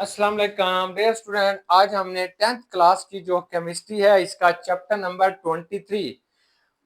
अस्सलाम वालेकुम dear student. आज हमने 10th क्लास की जो केमिस्ट्री है इसका chapter number 23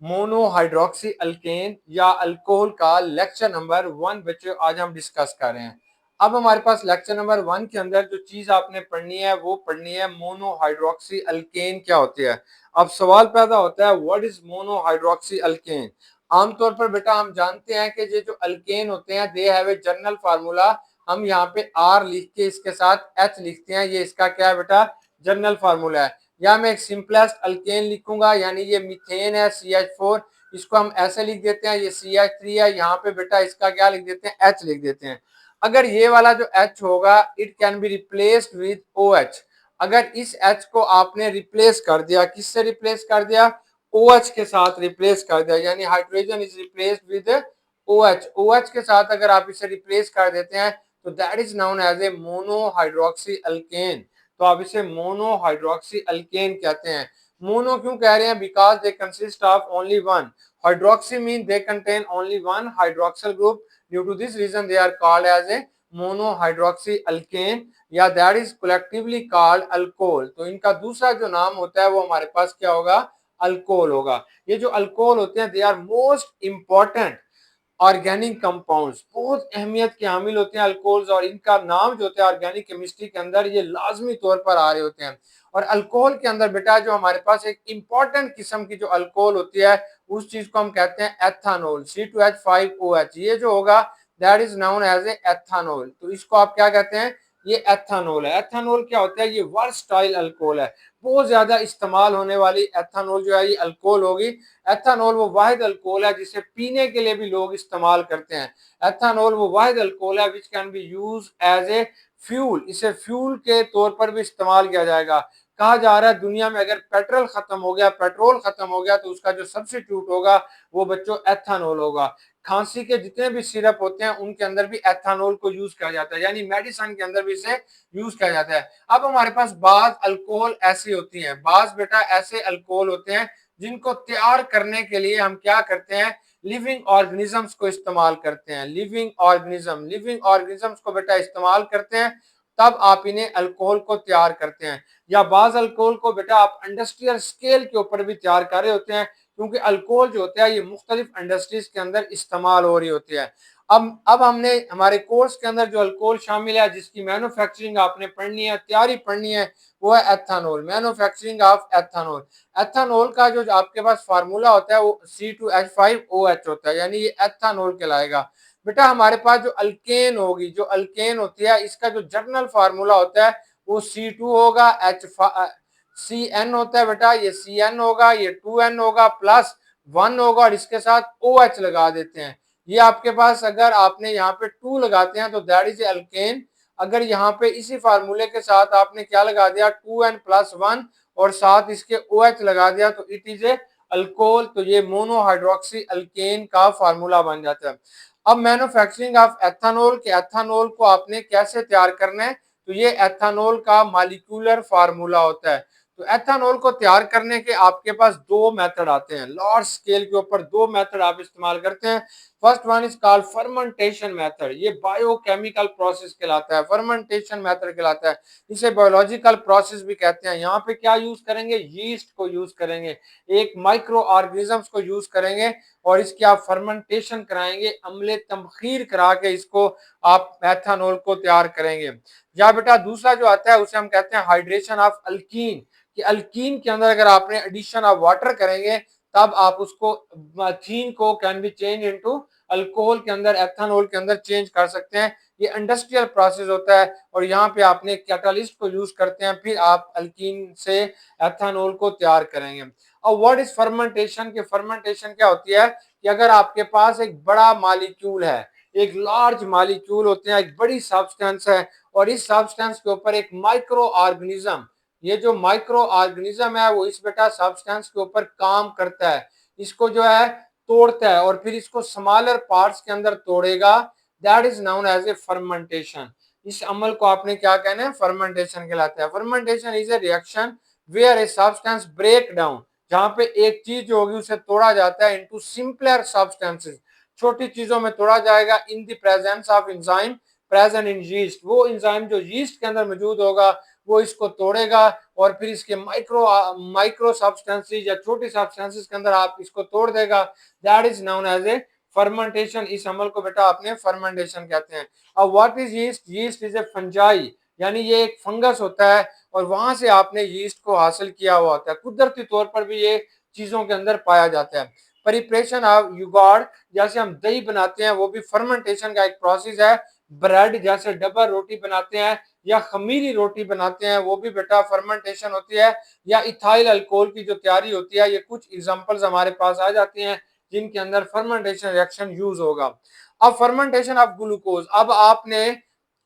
mono hydroxy alkane या अल्कोहल का लेक्चर नंबर 1 बच्चों आज हम डिस्कस कर रहे हैं। अब हमारे पास लेक्चर नंबर 1 के अंदर जो चीज आपने पढ़नी है वो पढ़नी है मोनो हाइड्रोक्सी अल्केन क्या होती है। अब सवाल पैदा होता है what is mono hydroxy alkane. आमतौर पर बेटा हम जानते हैं कि ये जो अल्केन होते हैं they have a general formula. हम यहाँ पे आर लिख के इसके साथ एच लिखते हैं, ये इसका क्या है बेटा जनरल फार्मूला है। या मैं एक सिंपलेस्ट अल्केन लिखूंगा यानी ये मीथेन है CH4, इसको हम ऐसे लिख देते हैं, ये CH3 है, यहाँ पे बेटा इसका क्या लिख देते हैं H लिख देते हैं। अगर ये वाला जो H होगा it can be replaced with OH। अगर इस H को आपने रिप्लेस कर दिया, किससे रिप्लेस कर दिया, OH के साथ रिप्लेस कर दिया, यानी hydrogen is replaced with OH। OH के साथ अगर आप इसे रिप्लेस कर देते हैं तो that is known as a mono hydroxy alkane. तो आप इसे मोनो हाइड्रोक्सी अल्केन कहते हैं। मोनो क्यों कह रहे हैं, because they consist of only one. Hydroxy mean they contain only one hydroxyl group. Due to this reason they are called as a mono hydroxy alkane या that is collectively called alcohol. तो इनका दूसरा जो नाम होता है वो हमारे पास क्या होगा, अल्कोहल होगा। ये जो अल्कोहल होते हैं they are most important organic compounds, बहुत अहमियत के हामिल होते हैं अल्कोहल्स, और इनका नाम जो होता है ऑर्गेनिक केमिस्ट्री के अंदर ये लाजमी तौर पर आ रहे होते हैं। और अल्कोहल के अंदर बेटा जो हमारे पास एक इंपॉर्टेंट किस्म की जो अल्कोहल होती है उस चीज को हम कहते हैं एथानोल, C2H5OH। ये जो होगा that is known as a ethanol. तो इसको आप क्या कहते हैं, ये एथानोल है। एथानोल क्या होता है, ये वर्सटाइल अल्कोहल है, बहुत ज्यादा इस्तेमाल होने वाली एथानोल जो है ये अल्कोहल होगी। एथानोल वो वाहिद अल्कोहल है जिसे पीने के लिए भी लोग इस्तेमाल करते हैं। एथानोल वो वाहिद अल्कोहल है which can be use as a fuel, इसे फ्यूल के तौर पर भी इस्तेमाल किया जाएगा। कहा जा रहा है दुनिया में अगर पेट्रोल खत्म हो गया, पेट्रोल खत्म हो गया तो उसका जो सब्स्टिट्यूट होगा वो बच्चों एथानोल होगा। खांसी के जितने भी सिरप होते हैं उनके अंदर भी एथानोल को यूज किया जाता है, यानी मेडिसिन के अंदर भी इसे यूज किया जाता है। अब हमारे पास बाज अल्कोहल ऐसी होती हैं, बाज बेटा ऐसे अल्कोहल होते हैं जिनको तैयार करने के लिए हम क्या करते हैं, लिविंग ऑर्गेनिजम्स को इस्तेमाल करते हैं। लिविंग ऑर्गेनिजम्स को बेटा इस्तेमाल करते हैं तब आप इन्हें अल्कोहल को तैयार करते हैं। या बाज अल्कोहल को बेटा आप इंडस्ट्रियल स्केल के ऊपर भी तैयार कर रहे होते हैं क्योंकि अल्कोहल जो होता है ये मुख्तलिफ इंडस्ट्रीज के अंदर इस्तेमाल हो रही होती है। अब हमने हमारे कोर्स के अंदर जो अल्कोहल शामिल है जिसकी मैन्युफैक्चरिंग आपने पढ़नी है, तैयारी पढ़नी है, वो है ethanol, manufacturing of ethanol. Ethanol का जो आपके पास फार्मूला होता है वो C2H5OH होता है, यानी ये एथानोल कहलाएगा। बेटा हमारे पास जो अल्केन होगी, जो अल्केन होती है इसका जो जर्नल फार्मूला होता है वो C2 होगा, CN होता है बेटा, ये CN होगा, ये 2N होगा प्लस 1 होगा और इसके साथ OH लगा देते हैं। ये आपके पास अगर आपने यहाँ पे 2 लगाते हैं तो दैट इज अल्केन। अगर यहाँ पे इसी फार्मूले के साथ आपने क्या लगा दिया 2N+1 और साथ इसके OH लगा दिया तो इट इज ए अल्कोहल। तो ये मोनोहाइड्रोक्सी अल्केन का फार्मूला बन जाता है। अब मैन्युफैक्चरिंग ऑफ एथानोल के एथानोल को आपने कैसे तैयार करना है, तो ये एथानोल का मॉलिक्यूलर फार्मूला होता है। तो एथानोल को तैयार करने के आपके पास दो मेथड आते हैं, लार्ज स्केल के ऊपर दो मेथड आप इस्तेमाल करते हैं। First one is called fermentation method, ये बायोकेमिकल प्रोसेस कहलाता है, फर्मेंटेशन मेथड कहलाता है। इसे बायोलॉजिकल प्रोसेस भी कहते हैं। यहाँ पे क्या यूज करेंगे, यीस्ट को यूज करेंगे, एक माइक्रो ऑर्गेनिजम्स को यूज करेंगे और इसकी आप फर्मेंटेशन कराएंगे, अम्ले तमखीर करा के इसको आप एथानोल को तैयार करेंगे। या बेटा दूसरा जो आता है उसे हम कहते हैं हाइड्रेशन ऑफ अल्कीन, कि अल्कीन के अंदर अगर आपने एडिशन ऑफ वाटर करेंगे तब आप उसको थीन को can be change into alcohol के अंदर, एथानोल के अंदर चेंज कर सकते हैं। ये इंडस्ट्रियल प्रोसेस होता है और यहाँ पे आपने कैटालिस्ट को यूज करते हैं, फिर आप अल्कीन से एथानोल को तैयार करेंगे। और व्हाट इज फर्मेंटेशन, के फर्मेंटेशन क्या होती है कि अगर आपके पास एक बड़ा मॉलिक्यूल है, एक लार्ज मॉलिक्यूल होते हैं, एक बड़ी सब्सटेंस है और इस सब्सटेंस के ऊपर एक माइक्रो ऑर्गेनिज्म, ये जो माइक्रो ऑर्गेनिज्म है वो इस बेटा सब्सटेंस के ऊपर काम करता है, इसको जो है तोड़ता है और फिर इसको स्मॉलर पार्ट्स के अंदर तोड़ेगा, that is known as a fermentation. इस अमल को आपने क्या कहना है, फर्मेंटेशन कहलाता है। Fermentation is a reaction where a substance break down, जहां पे एक चीज जो होगी उसे तोड़ा जाता है इनटू सिंपलर सब्सटेंसेस, छोटी चीजों में तोड़ा जाएगा in the presence of enzyme, present in yeast, वो एंजाइम जो यीस्ट के अंदर मौजूद होगा वो इसको तोड़ेगा और फिर इसके माइक्रो सब्सटेंसेस या छोटी सब्सटेंसेस के अंदर आप इसको तोड़ देगा। That is known as a fermentation. इस अमल को बेटा आपने फर्मेंटेशन कहते हैं। अब what is yeast? Yeast is a fungi, यानी ये एक फंगस होता है और वहां से आपने यीस्ट को हासिल किया हुआ होता है। कुदरती तौर पर भी ये चीजों के अंदर पाया जाता है। प्रिपरेशन ऑफ युगार्ड, जैसे हम दही बनाते हैं वो भी फर्मेंटेशन का एक प्रोसेस है। ब्रेड जैसे डबल रोटी बनाते हैं या खमीरी रोटी बनाते हैं वो भी बेटा फर्मेंटेशन होती है। या इथाइल अल्कोहल की जो तैयारी होती है, ये कुछ एग्जांपल्स हमारे पास आ जाती हैं जिनके अंदर फर्मेंटेशन रिएक्शन यूज होगा। अब फर्मेंटेशन ऑफ ग्लूकोज, अब आपने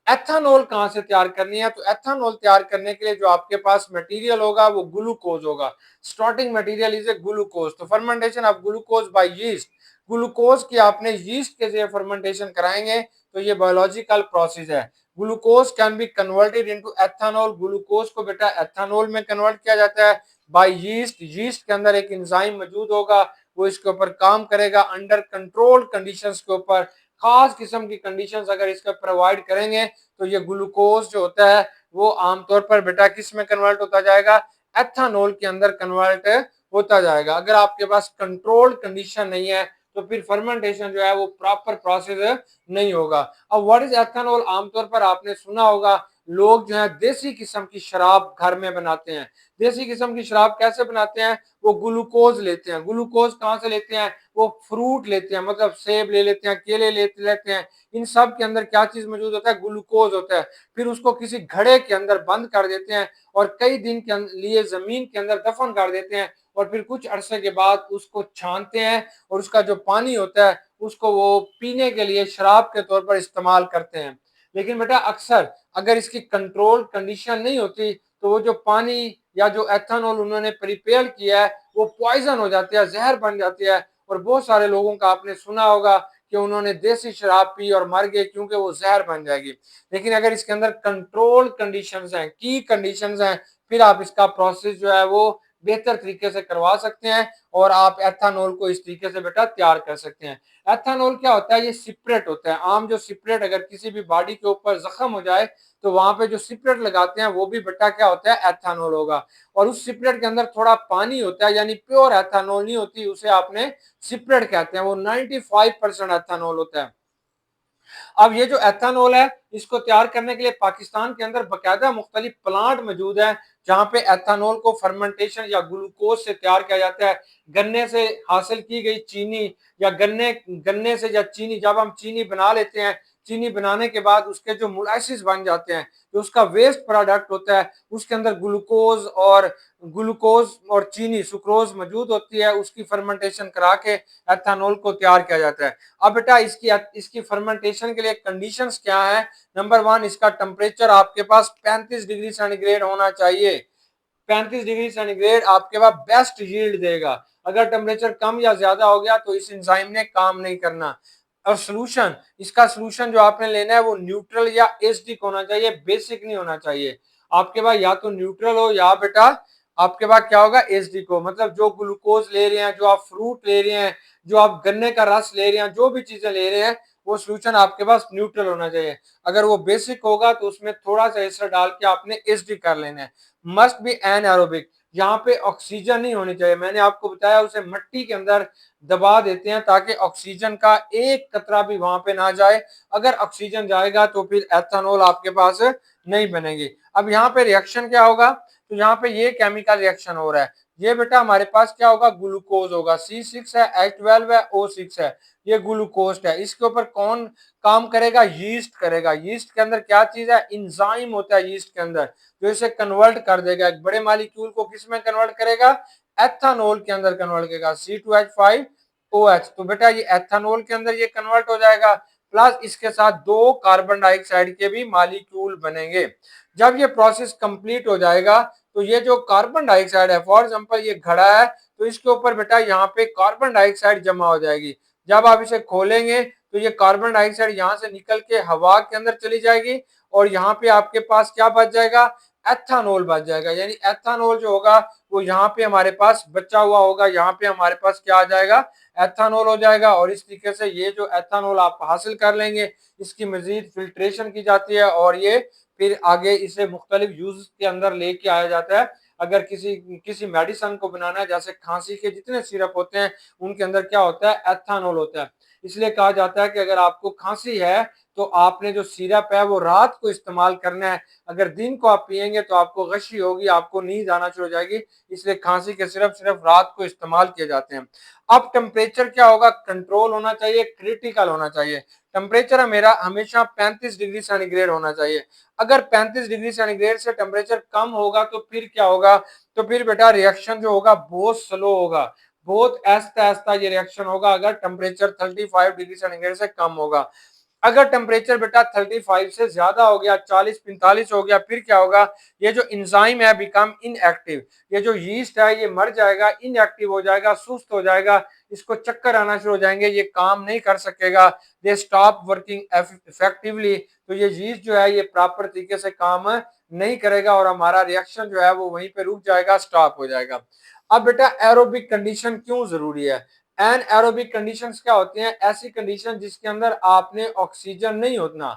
एथेनॉल कहां से तैयार करनी है? तो एथेनॉल तैयार करने के लिए जो आपके पास मटेरियल होगा वो ग्लूकोज होगा। Starting material is a glucose. तो fermentation of glucose by yeast, glucose की आपने यीस्ट के जरिए फर्मेंटेशन कराएंगे तो ये बायोलॉजिकल प्रोसेस है। Glucose can be converted into ethanol, glucose को बेटा एथेनॉल में कन्वर्ट किया जाता है बाय यीस्ट। यीस्ट के अंदर एक एंजाइम मौजूद होगा, वो इसके ऊपर काम करेगा अंडर कंट्रोल कंडीशंस के ऊपर। खास किस्म की कंडीशंस अगर इसका प्रोवाइड करेंगे तो ये ग्लूकोज जो होता है वो आमतौर पर बेटा किस में कन्वर्ट होता जाएगा? एथेनॉल के अंदर कन्वर्ट होता जाएगा। अगर आपके पास कंट्रोल कंडीशन नहीं है तो फिर फर्मेंटेशन जो है वो प्रॉपर प्रोसेस नहीं होगा। अब व्हाट इज एथेनॉल? आमतौर पर आपने सुना होगा लोग जो है देसी किस्म की शराब घर में बनाते हैं। देसी किस्म की शराब कैसे बनाते हैं? वो ग्लूकोज लेते हैं। ग्लूकोज कहां से लेते हैं? वो फ्रूट लेते हैं, मतलब सेब ले लेते हैं, केले लेते हैं। इन सब के अंदर क्या चीज मौजूद होता है? ग्लूकोज होता है। फिर उसको किसी घड़े के अंदर बंद कर देते हैं और कई दिन के लिए जमीन के अंदर दफन कर देते हैं और फिर कुछ अरसे के बाद उसको छानते हैं और उसका जो पानी होता है उसको वो पीने के लिए शराब के तौर पर इस्तेमाल करते हैं। लेकिन बेटा अक्सर अगर इसकी कंट्रोल कंडीशन नहीं होती तो वो जो पानी या जो एथेनॉल उन्होंने प्रिपेयर किया है वो पॉइजन हो जाती है, जहर बन जाती है। और बहुत सारे लोगों का आपने सुना होगा कि उन्होंने देसी शराब पी और मर गए क्योंकि वो जहर बन जाएगी। लेकिन अगर इसके अंदर कंट्रोल कंडीशंस हैं, की कंडीशंस हैं, फिर आप इसका प्रोसेस जो है वो बेहतर तरीके से करवा सकते हैं और आप एथेनॉल को इस तरीके से बेटा तैयार कर सकते हैं। एथेनॉल क्या होता है? ये सिपरेट होता है। आम जो सिपरेट अगर किसी भी बॉडी के ऊपर जख्म हो जाए तो वहां पे जो सिपरेट लगाते हैं वो भी बेटा क्या होता है? एथेनॉल होगा। और उस सिपरेट के अंदर थोड़ा पानी होता है, यानी प्योर एथेनॉल नहीं होती, उसे आपने सिपरेट कहते हैं। वो 95% एथेनॉल होता है। अब ये जो एथेनॉल है इसको तैयार करने के लिए पाकिस्तान के अंदर बकायदा मुख्तलिफ प्लांट मौजूद है जहां पे एथेनॉल को फर्मेंटेशन या ग्लूकोज से तैयार किया जाता है। गन्ने से हासिल की गई चीनी या गन्ने से या चीनी, जब हम चीनी बना लेते हैं, चीनी बनाने के बाद उसके जो मोलाइसिस बन जाते हैं, जो उसका वेस्ट प्रोडक्ट होता है उसके अंदर ग्लूकोज और चीनी सुक्रोज मौजूद होती है, उसकी फर्मेंटेशन करा के एथेनॉल को तैयार किया जाता है। अब बेटा इसकी फर्मेंटेशन के लिए कंडीशंस क्या है? नंबर 1, इसका टेम्परेचर आपके पास 35 डिग्री सेंटीग्रेड होना चाहिए। 35 डिग्री सेंटीग्रेड आपके पास बेस्ट यील्ड देगा। अगर टेम्परेचर कम या ज्यादा हो गया तो इस एंजाइम ने काम नहीं करना। और सोल्यूशन, इसका सोल्यूशन जो आपने लेना है वो न्यूट्रल या एसिडिक होना चाहिए, बेसिक नहीं होना चाहिए। आपके पास या तो न्यूट्रल हो या बेटा आपके पास क्या होगा? एसिडिक हो। मतलब जो ग्लूकोज ले रहे हैं, जो आप फ्रूट ले रहे हैं, जो आप गन्ने का रस ले रहे हैं, जो भी चीजें ले रहे हैं वो सोल्यूशन आपके पास न्यूट्रल होना चाहिए। अगर वो बेसिक होगा तो उसमें थोड़ा सा एसिड डाल के आपने एसिडिक कर लेना है। मस्ट बी एनारोबिक, यहाँ पे ऑक्सीजन नहीं होनी चाहिए। मैंने आपको बताया उसे मिट्टी के अंदर दबा देते हैं ताकि ऑक्सीजन का एक कतरा भी वहां पे ना जाए। अगर ऑक्सीजन जाएगा तो फिर एथेनॉल आपके पास नहीं बनेगी। अब यहाँ पे रिएक्शन क्या होगा? तो यहाँ पे ये केमिकल रिएक्शन हो रहा है। ये बेटा हमारे पास क्या होगा? ग्लूकोज होगा। C6 है, H12 है, O6 है, ये ग्लूकोज है। इसके ऊपर कौन काम करेगा? यीस्ट करेगा। यीस्ट के अंदर क्या चीज है? इंजाइम होता है यीस्ट के अंदर जो इसे कन्वर्ट कर देगा। एक बड़े मालिक्यूल को किस में कन्वर्ट करेगा? एथेनॉल के अंदर कन्वर्ट करेगा, C2H5OH। तो बेटा ये एथेनॉल के अंदर ये कन्वर्ट हो जाएगा, प्लस इसके साथ 2 कार्बन डाइऑक्साइड के भी मालिक्यूल बनेंगे। जब ये प्रोसेस कंप्लीट हो जाएगा तो ये जो कार्बन डाइऑक्साइड है, फॉर एग्जांपल ये घड़ा है तो इसके ऊपर बेटा यहाँ पे कार्बन डाइऑक्साइड जमा हो जाएगी। जब आप इसे खोलेंगे तो ये कार्बन डाइऑक्साइड यहाँ से निकल के हवा के अंदर चली जाएगी और यहाँ पे आपके पास क्या बच जाएगा? एथानॉल बच जाएगा। यानी एथानॉल जो होगा वो यहाँ पे हमारे पास बचा हुआ होगा, यहाँ पे हमारे पास क्या आ जाएगा, एथानॉल हो जाएगा। और इस तरीके से ये जो एथानॉल आप हासिल कर लेंगे, इसकी मजीद फिल्ट्रेशन की जाती है और ये फिर आगे इसे मुख्तलिफ यूज के अंदर लेके आया जाता है। अगर किसी किसी मेडिसिन को बनाना है, जैसे खांसी के जितने सिरप होते हैं उनके अंदर क्या होता है, एथानॉल होता है। इसलिए कहा जाता है कि अगर आपको खांसी है तो आपने जो सिरप है वो रात को इस्तेमाल करना है। अगर दिन को आप पिएंगे तो आपको गशी होगी, आपको नींद आना शुरू हो जाएगी। इसलिए खांसी के सिर्फ सिर्फ रात को इस्तेमाल किए जाते हैं। अब टेम्परेचर क्या होगा, कंट्रोल होना चाहिए, क्रिटिकल होना चाहिए। टेम्परेचर मेरा हमेशा 35 डिग्री सेंटीग्रेड होना चाहिए। अगर 35 डिग्री सेंटीग्रेड से टेम्परेचर कम होगा तो फिर क्या होगा, तो फिर बेटा रिएक्शन जो होगा बहुत स्लो होगा, बहुत आहिस्ता आहिस्ता ये रिएक्शन होगा अगर टेम्परेचर 35 डिग्री सेंटीग्रेड से कम होगा। अगर टेम्परेचर बेटा 35 से ज्यादा हो गया, 40-45 हो गया, फिर क्या होगा, ये जो इंजाइम है बिकम इनएक्टिव। ये जो यीस्ट है ये मर जाएगा, इनएक्टिव हो जाएगा, सुस्त हो जाएगा, इसको चक्कर आना शुरू हो जाएंगे, ये काम नहीं कर सकेगा, दे स्टॉप वर्किंग इफेक्टिवली। तो ये यीस्ट जो है ये प्रॉपर तरीके से काम नहीं करेगा और हमारा रिएक्शन जो है वो वहीं पे रुक जाएगा, स्टॉप हो जाएगा। अब बेटा एरोबिक कंडीशन क्यों जरूरी है। एन एरोबिक कंडीशंस क्या होती हैं, ऐसी कंडीशन जिसके अंदर आपने ऑक्सीजन नहीं होना,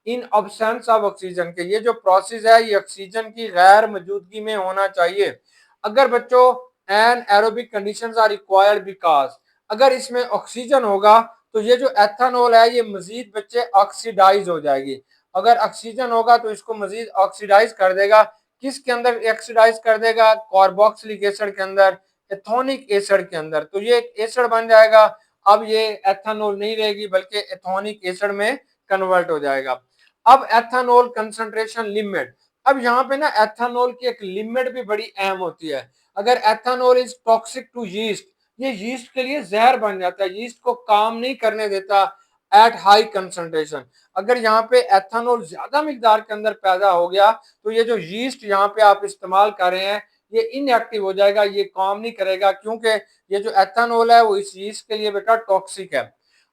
इन ऑब्सेंस ऑफ ऑक्सीजन के, ये जो प्रोसेस है ये ऑक्सीजन की गैर मौजूदगी में होना चाहिए। अगर बच्चों an aerobic conditions are required because, अगर इसमें ऑक्सीजन होगा तो ये जो एथेनॉल है ये मजीद बच्चे ऑक्सीडाइज हो जाएगी। अगर ऑक्सीजन होगा तो इसको मजीद ऑक्सीडाइज कर देगा, किसके अंदर ऑक्सीडाइज कर देगा, कार्बोक्सिलिक एसिड के अंदर, एथोनिक एसिड के अंदर। तो ये एक एसिड बन जाएगा। अब ये एथेनॉल नहीं रहेगी बल्कि एथोनिक एसिड में कन्वर्ट हो जाएगा। अब एथेनॉल कंसंट्रेशन लिमिट, अब यहाँ पे ना एथेनॉल की एक लिमिट भी बड़ी अहम होती है। अगर ethanol is toxic to yeast, ये यीस्ट के लिए जहर बन जाता है, यीस्ट को काम नहीं करने देता एट हाई कंसंट्रेशन। अगर यहाँ पे एथेनॉल ज्यादा मिकदार के अंदर पैदा हो गया तो ये जो यीस्ट यहाँ पे आप इस्तेमाल कर रहे हैं ये इनएक्टिव हो जाएगा, ये काम नहीं करेगा, क्योंकि ये जो एथेनॉल है वो इस यीस्ट के लिए बेटा टॉक्सिक है।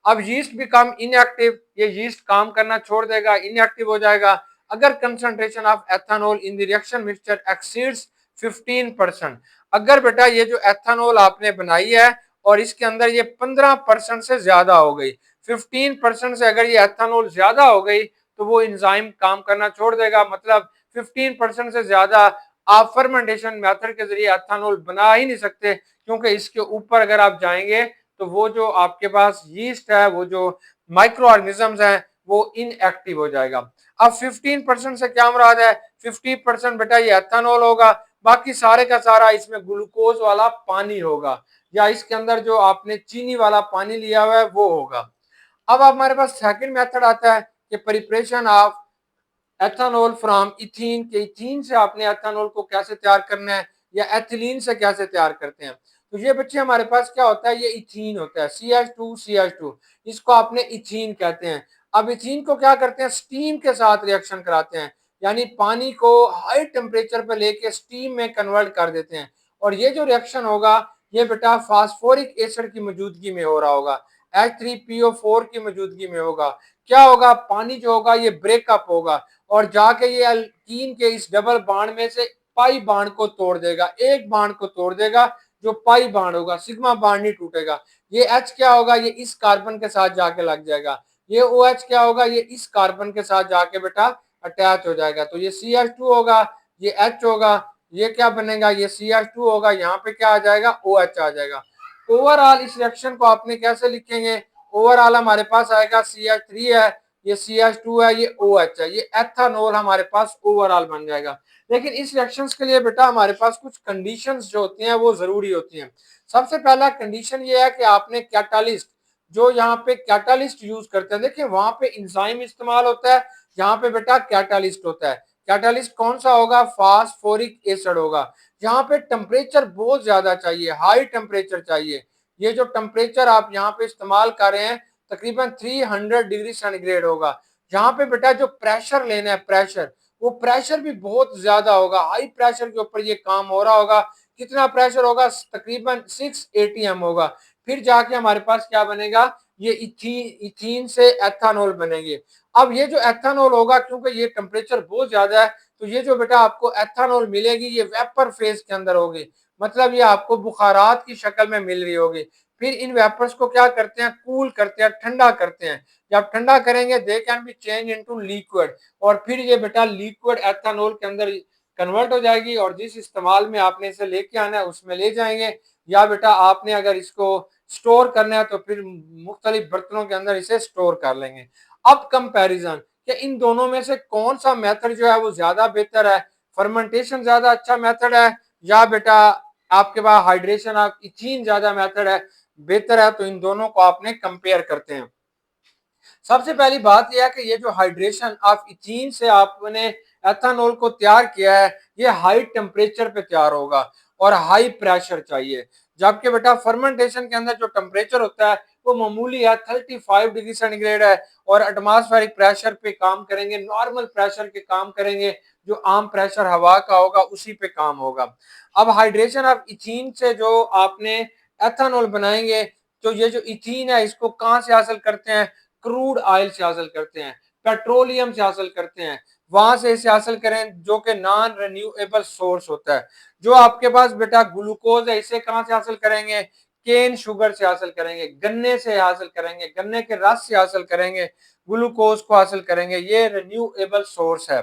अब यीस्ट बिकम इनएक्टिव, ये यीस्ट काम करना छोड़ देगा, इनएक्टिव हो जाएगा। अगर concentration of ethanol in the reaction mixture exceeds 15%, अगर बेटा ये जो एथेनॉल आपने बनाई है और इसके अंदर ये 15% से ज्यादा हो गई, 15% से अगर ये एथेनॉल ज्यादा हो गई तो वो एंजाइम काम करना छोड़ देगा। मतलब 15% से ज्यादा आप फर्मेंटेशन मेथड के जरिए एथेनॉल बना ही नहीं सकते, क्योंकि इसके ऊपर अगर आप जाएंगे तो वो जो आपके पास यीस्ट है, वो जो माइक्रो ऑर्गेनिजम्स हैं वो इनएक्टिव हो जाएगा। अब 15% से क्या मुराद है, 50% बेटा ये एथेनॉल होगा, बाकी सारे का सारा इसमें ग्लूकोज वाला पानी होगा, या इसके अंदर जो आपने चीनी वाला पानी लिया हुआ है वो होगा। अब हमारे पास सेकंड मेथड आता है कि preparation of ethanol from ethene, के इथीन से आपने एथेनॉल को कैसे तैयार करना है, या एथिलीन से कैसे तैयार करते हैं। तो ये बच्चे हमारे पास क्या होता है, ये इथीन होता है, CH2CH2, इसको आपने इथीन कहते हैं। अब इथीन को क्या करते हैं, स्टीम के साथ रिएक्शन कराते हैं, यानी पानी को हाई टेम्परेचर पर लेके स्टीम में कन्वर्ट कर देते हैं। और ये जो रिएक्शन होगा ये बेटा फास्फोरिक एसिड की मौजूदगी में हो रहा होगा, H3PO4 की मौजूदगी में होगा। क्या होगा, पानी जो होगा ये ब्रेकअप होगा और जाके ये अल्कीन के इस डबल बाड में से पाई बाड को तोड़ देगा, एक बाड को तोड़ देगा जो पाई बाड होगा, सिग्मा बाड नहीं टूटेगा। ये H क्या होगा, ये इस कार्बन के साथ जाके लग जाएगा। ये OH क्या होगा, ये इस कार्बन के साथ जाके बेटा अटैच हो जाएगा। तो ये CH2 होगा, ये H होगा, ये क्या बनेगा, ये CH2 होगा, यहाँ पे क्या आ जाएगा, OH आ जाएगा। ओवरऑल इस रिएक्शन को आपने कैसे लिखेंगे, ओवरऑल हमारे पास आएगा CH3 है, ये CH2 है, ये OH है, ये एथेनॉल हमारे पास ओवरऑल बन जाएगा। लेकिन इस रिएक्शंस के लिए बेटा हमारे पास कुछ कंडीशंस जो होती हैं वो जरूरी होती हैं। सबसे पहला कंडीशन ये है कि आपने कैटालिस्ट, जो यहाँ पे कैटालिस्ट यूज करते हैं, देखिए वहां पे इंजाइम इस्तेमाल होता है, यहाँ पे बेटा कैटालिस्ट होता है। कैटालिस्ट कौन सा होगा, फास्फोरिक एसिड होगा। यहाँ पे टेम्परेचर बहुत ज्यादा चाहिए, हाई टेम्परेचर चाहिए। ये जो टेम्परेचर आप यहाँ पे इस्तेमाल कर रहे हैं तकरीबन 300 डिग्री सेंटीग्रेड होगा। यहाँ पे बेटा जो प्रेशर लेना है, प्रेशर, वो प्रेशर भी बहुत ज्यादा होगा, हाई प्रेशर के ऊपर ये काम हो रहा होगा। कितना प्रेशर होगा, तकरीबन 6 ATM होगा। फिर जाके हमारे पास क्या बनेगा, ये इथीन से एथेनॉल बनेंगे। अब ये जो एथेनॉल होगा, क्योंकि ये टेम्परेचर बहुत ज्यादा है तो ये जो बेटा आपको एथानॉल मिलेगी ये वेपर फेज के अंदर होगी, मतलब ये आपको बुखारात की शक्ल में मिल रही होगी। फिर इन वेपर्स को क्या करते हैं, कूल करते हैं, ठंडा करते हैं। जब ठंडा करेंगे they can be change into liquid, और फिर ये बेटा लिक्विड एथानॉल के अंदर कन्वर्ट हो जाएगी, और जिस इस्तेमाल में आपने इसे लेके आना है उसमें ले जाएंगे, या बेटा आपने अगर इसको स्टोर करना है तो फिर मुख्तलिफ बर्तनों के अंदर इसे स्टोर कर लेंगे। अब कंपैरिजन कि इन दोनों में से कौन सा मेथड जो है वो ज्यादा बेहतर है, फर्मेंटेशन ज्यादा अच्छा मेथड है या बेटा आपके पास हाइड्रेशन ऑफ इथीन ज्यादा मेथड है बेहतर है, तो इन दोनों को आपने कंपेयर करते हैं। सबसे पहली बात यह है कि ये जो हाइड्रेशन ऑफ इथीन से आपने एथानॉल को तैयार किया है ये हाई टेम्परेचर पे तैयार होगा और हाई प्रेशर चाहिए, जबकि बेटा फर्मेंटेशन के अंदर जो टेम्परेचर होता है वो मामूली है, 35 डिग्री सेंटीग्रेड है, और एटमॉस्फेरिक प्रेशर पे काम करेंगे, नॉर्मल प्रेशर के काम करेंगे, जो आम प्रेशर हवा का होगा उसी पे काम होगा। अब हाइड्रेशन ऑफ इथीन से जो आपने एथानॉल बनाएंगे, तो ये जो इथीन है इसको कहां से हासिल करते हैं, क्रूड ऑयल से हासिल करते हैं, पेट्रोलियम से हासिल करते हैं, वहां से इसे हासिल करें जो कि नॉन रिन्यूएबल सोर्स होता है। जो आपके पास बेटा ग्लूकोज है इसे कहां से हासिल करेंगे, केन शुगर से हासिल करेंगे, गन्ने से हासिल करेंगे, गन्ने के रस से हासिल करेंगे, ग्लूकोज को हासिल करेंगे, ये रिन्यूएबल सोर्स है।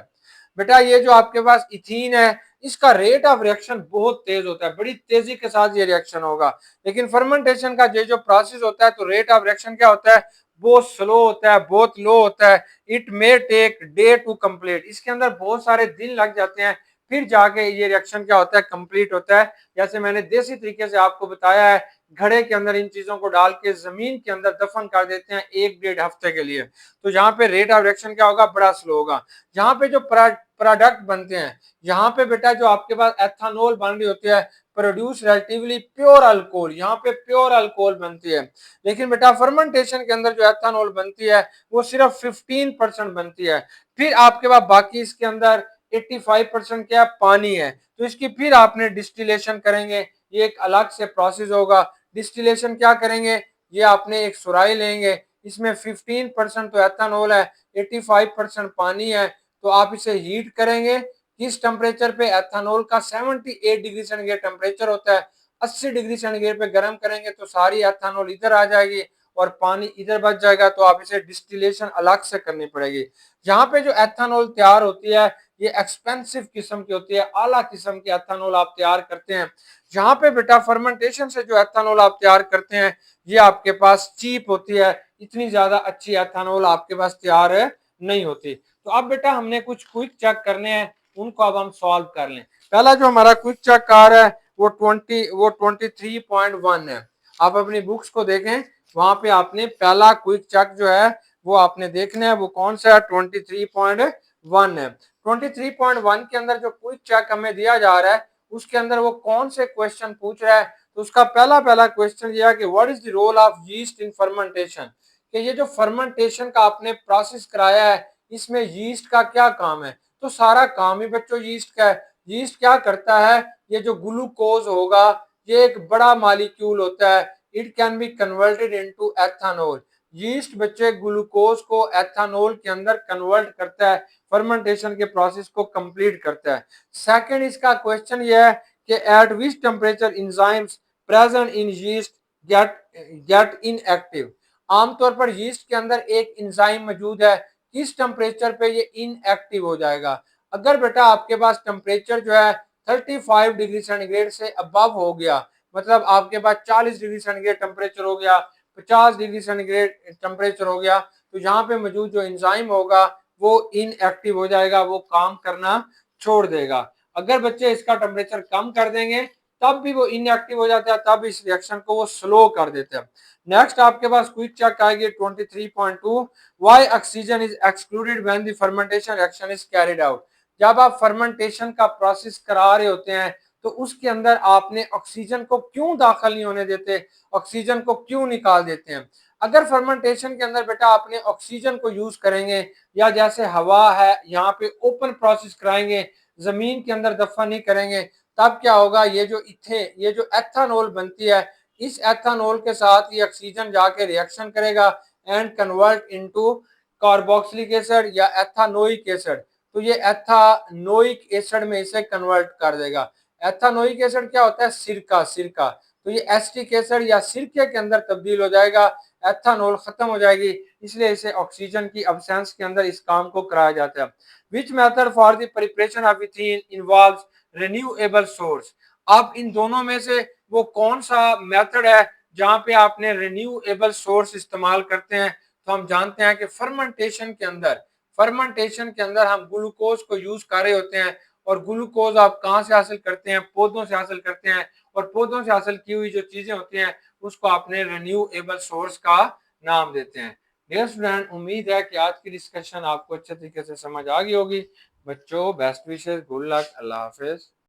बेटा ये जो आपके पास इथीन है इसका रेट ऑफ रिएक्शन बहुत तेज होता है, बड़ी तेजी के साथ ये रिएक्शन होगा, लेकिन फर्मेंटेशन का ये जो प्रोसेस होता है तो रेट ऑफ रिएक्शन क्या होता है, बहुत स्लो होता है, बहुत लो होता है। It may take day to complete, इसके अंदर बहुत सारे दिन लग जाते हैं फिर जाके ये रिएक्शन क्या होता है, कंप्लीट होता है। जैसे मैंने देसी तरीके से आपको बताया है, घड़े के अंदर इन चीजों को डाल के जमीन के अंदर दफन कर देते हैं 1-1.5 हफ्ते के लिए, तो यहाँ पे रेट ऑफ रिएक्शन क्या होगा, बड़ा स्लो होगा। यहाँ पे जो प्रोडक्ट बनते हैं, यहाँ पे बेटा जो आपके पास एथानॉल बन रही होती है, प्रोड्यूस रिलेटिवली प्योर अल्कोहल, यहाँ पे प्योर अल्कोहल बनती है, लेकिन बेटा फर्मेंटेशन के अंदर जो एथानॉल बनती है वो सिर्फ 15% बनती है। फिर आपके पास बाकी इसके अंदर 85% क्या पानी है, तो इसकी फिर आपने डिस्टिलेशन करेंगे, ये एक अलग से प्रोसेस होगा। डिस्टिलेशन क्या करेंगे, ये आपने एक सुराही लेंगे, इसमें 15% तो एथानॉल है, 85% पानी है, तो आप इसे हीट करेंगे किस टेम्परेचर पे, एथानॉल का 78 डिग्री सेंटीग्रेड टेम्परेचर होता है, 80 डिग्री सेंटीग्रेड पे गर्म करेंगे तो सारी एथानॉल इधर आ जाएगी और पानी इधर बच जाएगा, तो आप इसे डिस्टिलेशन अलग से करनी पड़ेगी। यहाँ पे जो एथानॉल तैयार होती है ये एक्सपेंसिव किस्म की होती है, आला किस्म की एथानॉल आप तैयार करते हैं। यहाँ पे बेटा फर्मेंटेशन से जो एथानॉल आप तैयार करते हैं ये आपके पास चीप होती है, इतनी ज्यादा अच्छी एथानॉल आपके पास तैयार नहीं होती। तो अब बेटा हमने कुछ क्विक चेक करने हैं, उनको अब हम सॉल्व कर लें। पहला जो हमारा क्विक चेक कार है वो 23.1 है। आप अपनी बुक्स को देखें, वहां पे आपने पहला क्विक चेक जो है वो आपने देखना है, वो कौन सा है, 23.1 है। 23.1 के अंदर जो क्विक चेक हमें दिया जा रहा है उसके अंदर वो कौन से क्वेश्चन पूछ रहा है, तो उसका पहला क्वेश्चन यह है कि what is the role of yeast in fermentation, कि ये जो फर्मेंटेशन का आपने प्रोसेस कराया है इसमें यीस्ट का क्या काम है, तो सारा काम ही बच्चों यीस्ट का है। यीस्ट क्या करता है, ये जो ग्लूकोज होगा ये एक बड़ा मालिक्यूल होता है, it can be converted into ethanol. Yeast बच्चे ग्लूकोज को एथानॉल के अंदर कन्वर्ट करता है, फर्मेंटेशन के प्रोसेस को कंप्लीट करता है। सेकंड इसका क्वेश्चन यह है कि at which temperature enzymes present in yeast get get inactive, आमतौर पर यीस्ट के अंदर एक एंजाइम मौजूद है, किस टेम्परेचर पे ये इनएक्टिव हो जाएगा। अगर बेटा आपके पास टेम्परेचर जो है 35 डिग्री सेंटीग्रेड से अबव हो गया, मतलब आपके पास 40 डिग्री सेंटीग्रेड टेम्परेचर हो गया, 50 डिग्री सेंटीग्रेड टेम्परेचर हो गया, तो यहाँ पे मौजूद जो एंजाइम होगा वो इनएक्टिव हो जाएगा, वो काम करना छोड़ देगा। अगर बच्चे इसका टेम्परेचर कम कर देंगे तब भी वो इनएक्टिव हो जाता है, तब इस रिएक्शन को वो स्लो कर देते हैं। नेक्स्ट आपके पास क्विक चेक आएगी 23.2, why oxygen is excluded when the fermentation reaction is carried out, जब आप फर्मेंटेशन का प्रोसेस करा रहे होते हैं तो उसके अंदर आपने ऑक्सीजन को क्यों दाखिल नहीं होने देते, ऑक्सीजन को क्यों निकाल देते हैं। अगर फर्मेंटेशन के अंदर बेटा आपने ऑक्सीजन को यूज करेंगे या जैसे हवा है यहाँ पे ओपन प्रोसेस कराएंगे, जमीन के अंदर दफन नहीं करेंगे, तब क्या होगा, ये जो एथानॉल बनती है इस एथानॉल के साथ ये ऑक्सीजन जाके रिएक्शन करेगा and convert into carboxylic acid या एथानोइक एसिड, तो ये एथानोइक एसिड में इसे कन्वर्ट कर देगा। एथानोइक एसिड क्या होता है? सिरका, सिरका। तो ये एसिटिक एसिड या सिरके के अंदर तब्दील हो जाएगा, एथानॉल खत्म हो जाएगी, इसलिए इसे ऑक्सीजन की अब्सेंस के अंदर इस काम को कराया जाता है। Which method for the preparation of ethene involves renewable source? अब इन दोनों में से वो कौन सा मेथड है जहां पे आपने रिन्यूएबल सोर्स इस्तेमाल करते हैं? तो हम जानते हैं कि फर्मेंटेशन के अंदर हम ग्लूकोज को यूज कर रहे होते हैं, और ग्लूकोज आप कहां से हासिल करते हैं? पौधों से हासिल करते हैं, और पौधों से हासिल की हुई जो चीजें होती हैं उसको आपने रिन्यूएबल सोर्स का नाम देते हैं। डियर स्टूडेंट, उम्मीद है कि आज की डिस्कशन आपको अच्छे तरीके से समझ आ गई होगी। बच्चों, बेस्ट विशेस, गुड लक, अल्लाह हाफिज।